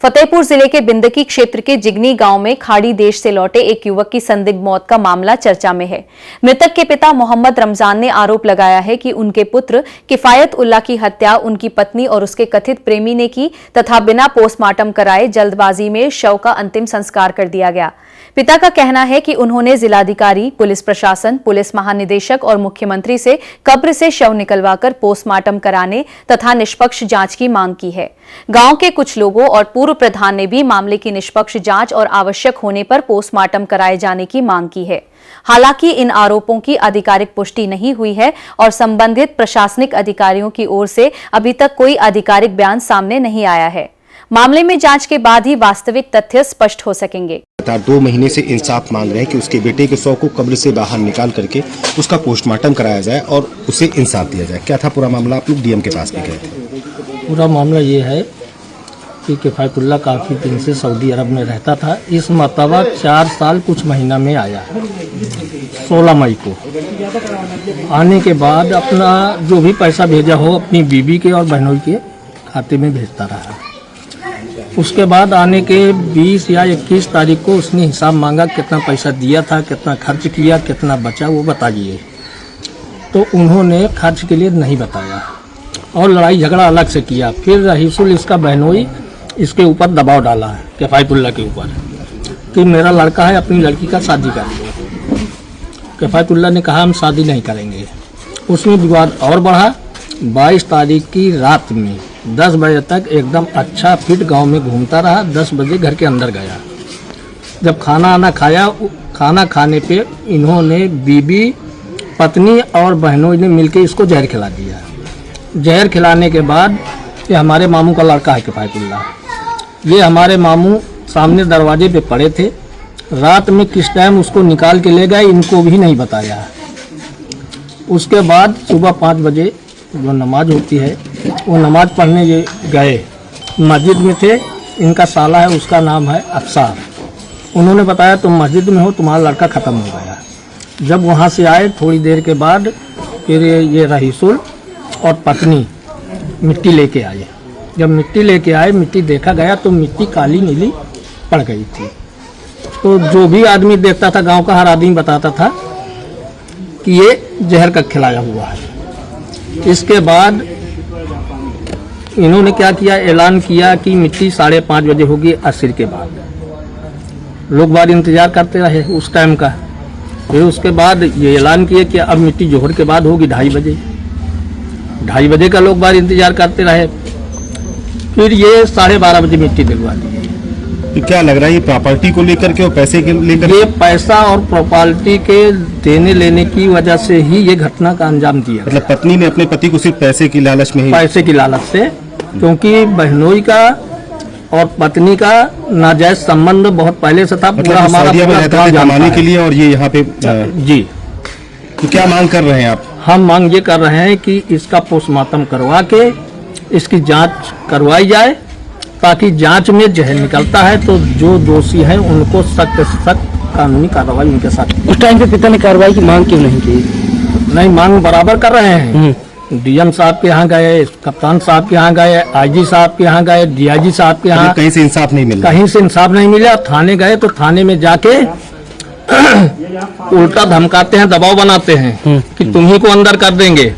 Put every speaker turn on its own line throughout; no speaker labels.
फतेहपुर जिले के बिंदकी क्षेत्र के जिगनी गांव में खाड़ी देश से लौटे एक युवक की संदिग्ध मौत का मामला चर्चा में है। मृतक के पिता मोहम्मद रमजान ने आरोप लगाया है कि उनके पुत्र किफायत उल्लाह की हत्या उनकी पत्नी और उसके कथित प्रेमी ने की तथा बिना पोस्टमार्टम कराए जल्दबाजी में शव का अंतिम संस्कार कर दिया गया। पिता का कहना है कि उन्होंने जिलाधिकारी, पुलिस प्रशासन, पुलिस महानिदेशक और मुख्यमंत्री से कब्र से शव निकलवाकर पोस्टमार्टम कराने तथा निष्पक्ष जांच की मांग की है। गांव के कुछ लोगों और पूर्व प्रधान ने भी मामले की निष्पक्ष जांच और आवश्यक होने पर पोस्टमार्टम कराए जाने की मांग की है। हालांकि इन आरोपों की आधिकारिक पुष्टि नहीं हुई है और संबंधित प्रशासनिक अधिकारियों की ओर से अभी तक कोई आधिकारिक बयान सामने नहीं आया है। मामले में जांच के बाद ही वास्तविक तथ्य स्पष्ट हो सकेंगे।
2 महीने से इंसाफ मांग रहे हैं कि उसके बेटे के शव को कब्र से बाहर निकाल करके उसका पोस्टमार्टम कराया जाए और उसे इंसाफ दिया जाए। क्या था पूरा मामला? आप लोग डीएम के पास भी गए थे।
पूरा मामला ये है कि किफायतुल्लाह काफ़ी दिन से सऊदी अरब में रहता था। इस मरतबा 4 साल कुछ महीना में आया, 16 मई को आने के बाद अपना जो भी पैसा भेजा हो अपनी बीबी के और बहनों के खाते में भेजता रहा। उसके बाद आने के 20 या 21 तारीख को उसने हिसाब मांगा, कितना पैसा दिया था, कितना खर्च किया, कितना बचा वो बताइए। तो उन्होंने खर्च के लिए नहीं बताया और लड़ाई झगड़ा अलग से किया। फिर रहीसुल इसका बहनोई इसके ऊपर दबाव डाला है किफायतुल्लाह के ऊपर कि मेरा लड़का है, अपनी लड़की का शादी कर दो। किफायतुल्लाह ने कहा हम शादी नहीं करेंगे। उसमें विवाद और बढ़ा। 22 तारीख की रात में 10 बजे तक एकदम अच्छा फिट गांव में घूमता रहा। 10 बजे घर के अंदर गया। जब खाना आना खाया, खाना खाने पे इन्होंने बीबी, पत्नी और बहनों ने मिलकर इसको जहर खिला दिया। जहर खिलाने के बाद ये हमारे मामू का लड़का है किफायतुल्लाह, ये हमारे मामू सामने दरवाजे पे पड़े थे। रात में किस टाइम उसको निकाल के ले गए इनको भी नहीं बताया। उसके बाद सुबह 5 बजे जो नमाज होती है वो नमाज पढ़ने गए। मस्जिद में थे, इनका साला है उसका नाम है अफसार। उन्होंने बताया तुम मस्जिद में हो, तुम्हारा लड़का ख़त्म हो गया। जब वहाँ से आए थोड़ी देर के बाद फिर ये रहीसुल और पत्नी मिट्टी लेके आए। जब मिट्टी लेके आए, मिट्टी देखा गया तो मिट्टी काली नीली पड़ गई थी। तो जो भी आदमी देखता था, गांव का हर आदमी बताता था कि ये जहर का खिलाया हुआ है। इसके बाद इन्होंने क्या किया, ऐलान किया कि मिट्टी 5:30 बजे होगी असर के बाद। लोग बार इंतजार करते रहे उस टाइम का। फिर उसके बाद ये ऐलान किया कि अब मिट्टी जोहर के बाद होगी 2:30 बजे। 2:30 बजे का लोग बार इंतजार करते रहे। फिर ये 12:30 बजे मिट्टी दिलवा दी।
तो क्या लग रहा है ये प्रॉपर्टी को लेकर के और पैसे के लेकर?
ये पैसा और प्रॉपर्टी के देने लेने की वजह से ही ये घटना का अंजाम दिया।
मतलब पत्नी ने अपने पति को सिर्फ पैसे की लालच में ही?
पैसे की लालच से, क्योंकि बहनोई का और पत्नी का नाजायज संबंध बहुत पहले से था।
मतलब हमारा कमाने के लिए और ये यहाँ पे
जी।
तो क्या मांग कर रहे हैं आप?
हम मांग ये कर रहे हैं कि इसका पोस्टमार्टम करवा के इसकी जांच करवाई जाए, ताकि जांच में जहर निकलता है तो जो दोषी हैं उनको सख्त से सख्त कानूनी कार्रवाई उनके साथ।
उस टाइम पे पिता ने कार्रवाई की मांग क्यों नहीं की?
नहीं, मांग बराबर कर रहे हैं। डीएम साहब के यहाँ गए, कप्तान साहब के यहाँ गए, आईजी साहब के यहाँ गए, डीआईजी साहब के यहाँ।
कहीं से इंसाफ नहीं मिला?
कहीं से इंसाफ नहीं मिला। थाने गए तो थाने में जाके उल्टा धमकाते हैं, दबाव बनाते हैं कि तुम्ही को अंदर कर देंगे।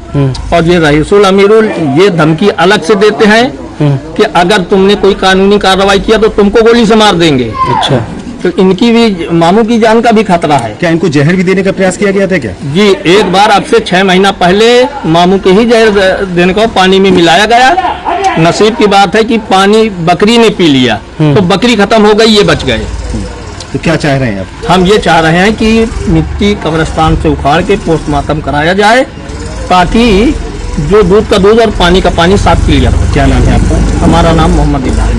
और ये रहीसुल अमीरुल ये धमकी अलग से देते हैं कि अगर तुमने कोई कानूनी कार्रवाई किया तो तुमको गोली से मार देंगे।
अच्छा,
तो इनकी भी, मामू की जान का भी खतरा है।
क्या इनको जहर भी देने का प्रयास किया गया था क्या?
जी, एक बार अब से 6 महीना पहले मामू के ही जहर देने को पानी में मिलाया गया। नसीब की बात है कि पानी बकरी ने पी लिया तो बकरी खत्म हो गई, ये बच गए।
तो क्या चाह रहे हैं आप?
हम ये चाह रहे हैं कि मिट्टी कब्रिस्तान से उखाड़ के पोस्टमार्टम कराया जाए, ताकि जो दूध का दूध और पानी का पानी साफ किया जाए।
क्या नाम है आपका?
हमारा नाम मोहम्मद इब्राहिम।